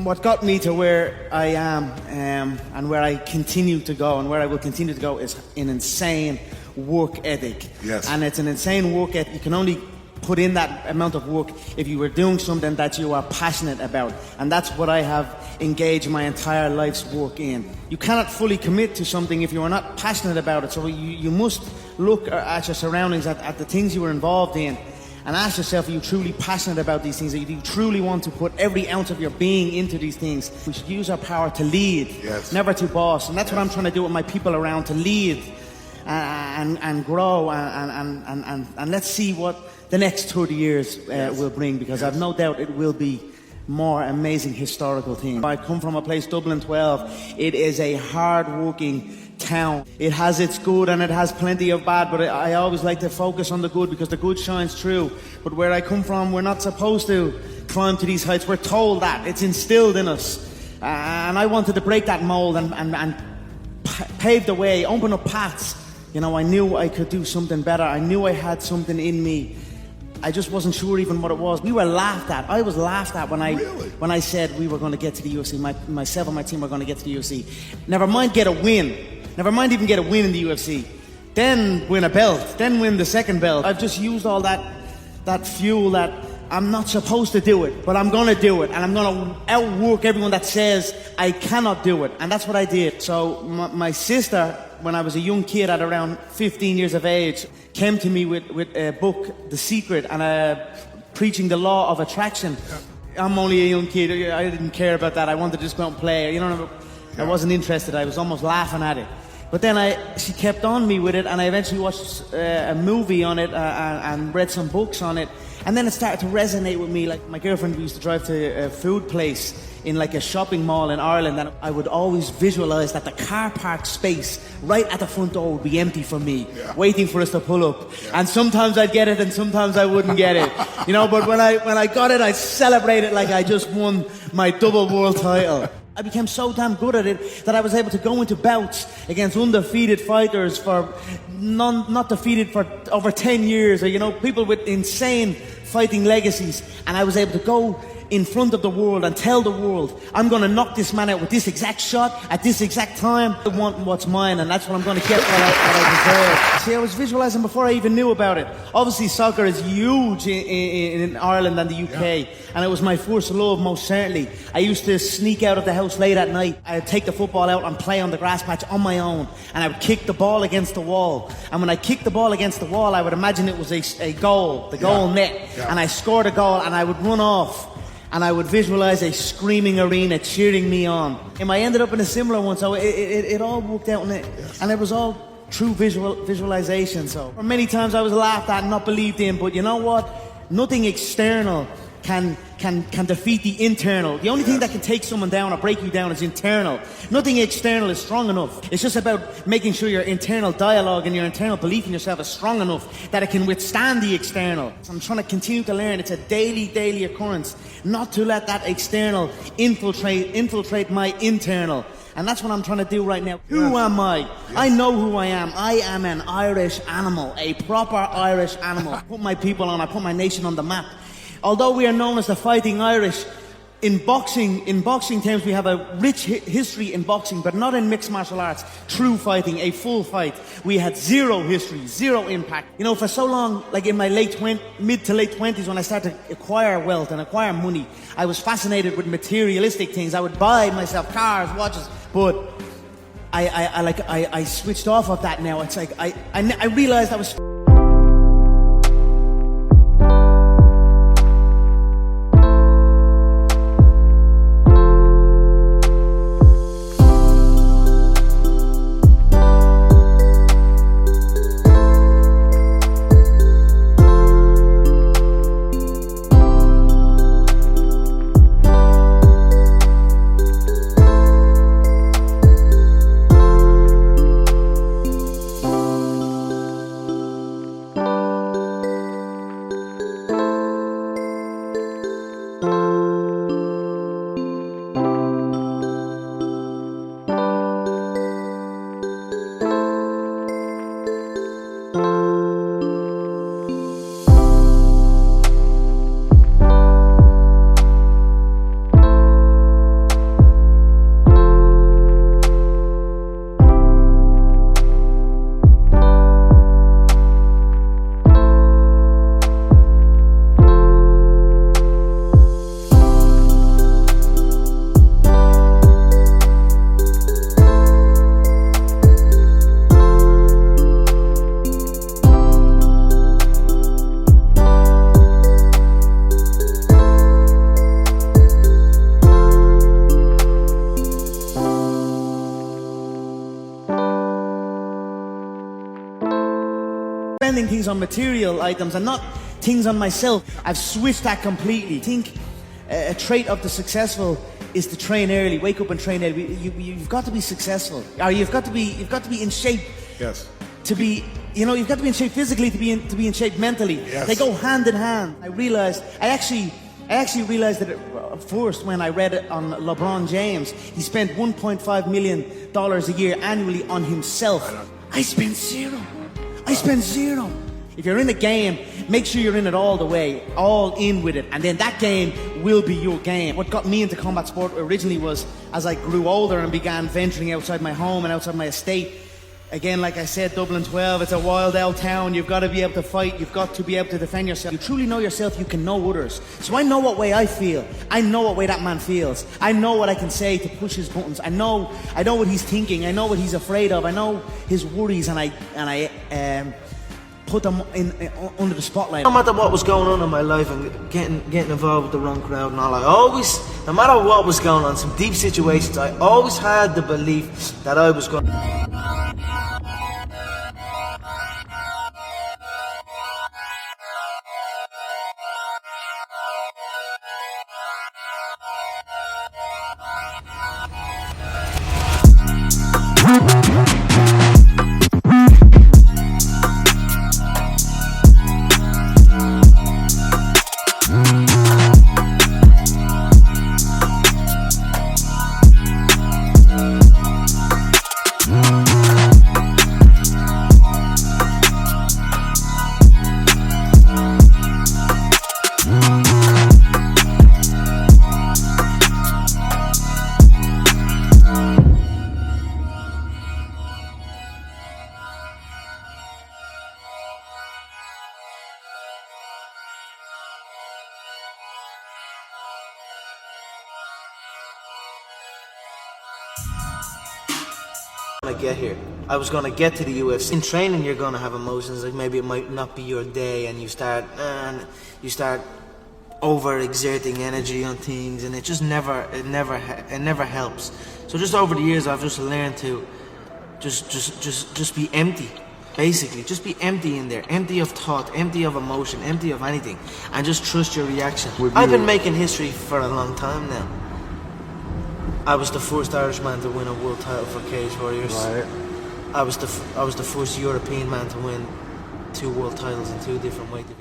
what got me to where I am and where I continue to go and where I will continue to go is an insane work ethic. Yes. And it's an insane work ethic. You can only put in that amount of work if you were doing something that you are passionate about. And that's what I have engaged my entire life's work in. You cannot fully commit to something if you are not passionate about it. So you must look at your surroundings, at the things you were involved in, and ask yourself, are you truly passionate about these things? Do you truly want to put every ounce of your being into these things? We should use our power to lead, never to boss. And that's what I'm trying to do with my people around, to lead and grow. And let's see what the next 30 years will bring, because I've no doubt it will be more amazing historical things. I come from a place, Dublin 12. It is a hard-working town. It has its good and it has plenty of bad, but I always like to focus on the good because the good shines through. But where I come from, we're not supposed to climb to these heights. We're told that. It's instilled in us. And I wanted to break that mold and pave the way, open up paths. You know, I knew I could do something better. I knew I had something in me. I just wasn't sure even what it was. We were laughed at. I was laughed at when I said we were going to get to the UFC. Myself and my team were going to get to the UFC. Never mind get a win. Never mind even get a win in the UFC. Then win a belt. Then win the second belt. I've just used all that fuel that I'm not supposed to do it, but I'm going to do it. And I'm going to outwork everyone that says I cannot do it. And that's what I did. So my sister, when I was a young kid at around 15 years of age, came to me with a book, The Secret, and preaching the law of attraction. I'm only a young kid. I didn't care about that. I wanted to just go out and play. You know, I wasn't interested. I was almost laughing at it. But then she kept on me with it, and I eventually watched a movie on it and read some books on it. And then it started to resonate with me. Like my girlfriend, we used to drive to a food place in like a shopping mall in Ireland, and I would always visualize that the car park space right at the front door would be empty for me, waiting for us to pull up. And sometimes I'd get it and sometimes I wouldn't get it. You know, but when I got it, I'd celebrate it like I just won my double world title. I became so damn good at it that I was able to go into bouts against undefeated fighters for not defeated for over 10 years, or, you know, people with insane fighting legacies. And I was able to go in front of the world and tell the world, I'm going to knock this man out with this exact shot at this exact time. I want what's mine, and that's what I'm going to get what I deserve. See, I was visualizing before I even knew about it. Obviously, soccer is huge in Ireland and the UK, and it was my first love, most certainly. I used to sneak out of the house late at night. I'd take the football out and play on the grass patch on my own, and I would kick the ball against the wall. And when I kicked the ball against the wall, I would imagine it was a goal, the goal net, and I scored a goal, and I would run off. And I would visualize a screaming arena cheering me on. And I ended up in a similar one, so it all worked out, and it was all true visualization. So many times I was laughed at and not believed in, but you know what? Nothing external can defeat the internal. The only thing that can take someone down or break you down is internal. Nothing external is strong enough. It's just about making sure your internal dialogue and your internal belief in yourself is strong enough that it can withstand the external. So I'm trying to continue to learn. It's a daily occurrence not to let that external infiltrate my internal. And that's what I'm trying to do right now. Who am I? I know who I am. I am an Irish animal, a proper Irish animal. I put my people on, I put my nation on the map. Although we are known as the Fighting Irish, in boxing terms, we have a rich history in boxing, but not in mixed martial arts. True fighting, a full fight. We had zero history, zero impact. You know, for so long, like in my mid to late 20s, when I started to acquire wealth and acquire money, I was fascinated with materialistic things. I would buy myself cars, watches, but I switched off of that now. It's like I realized I was spending things on material items and not things on myself. I've switched that completely. I think a trait of the successful is to train early, wake up and train early. You've got to be successful, or you've got to be in shape. Yes. To be, you've got to be in shape physically to be in shape mentally. Yes. They go hand in hand. I actually realized that first when I read it on LeBron James. He spent $1.5 million a year annually on himself. I spent zero. If you're in a game, make sure you're in it all the way, all in with it, and then that game will be your game. What got me into combat sport originally was as I grew older and began venturing outside my home and outside my estate. Again, like I said, Dublin 12, it's a wild out town. You've got to be able to fight. You've got to be able to defend yourself. You truly know yourself, you can know others. So I know what way I feel. I know what way that man feels. I know what I can say to push his buttons. I know what he's thinking. I know what he's afraid of. I know his worries, and I put them under the spotlight. No matter what was going on in my life and getting involved with the wrong crowd and all, I always, no matter what was going on, some deep situations, I always had the belief that I was going to... Get here. I was going to get to the UFC. In training, you're going to have emotions, like maybe it might not be your day, and you start over exerting energy on things, and it never helps. So just over the years, I've just learned to just be empty. Basically, just be empty in there, empty of thought, empty of emotion, empty of anything, and just trust your reaction. I've been making history for a long time now. I was the first Irishman to win a world title for Cage Warriors. Right. I was the first European man to win 2 world titles in 2 different weight divisions.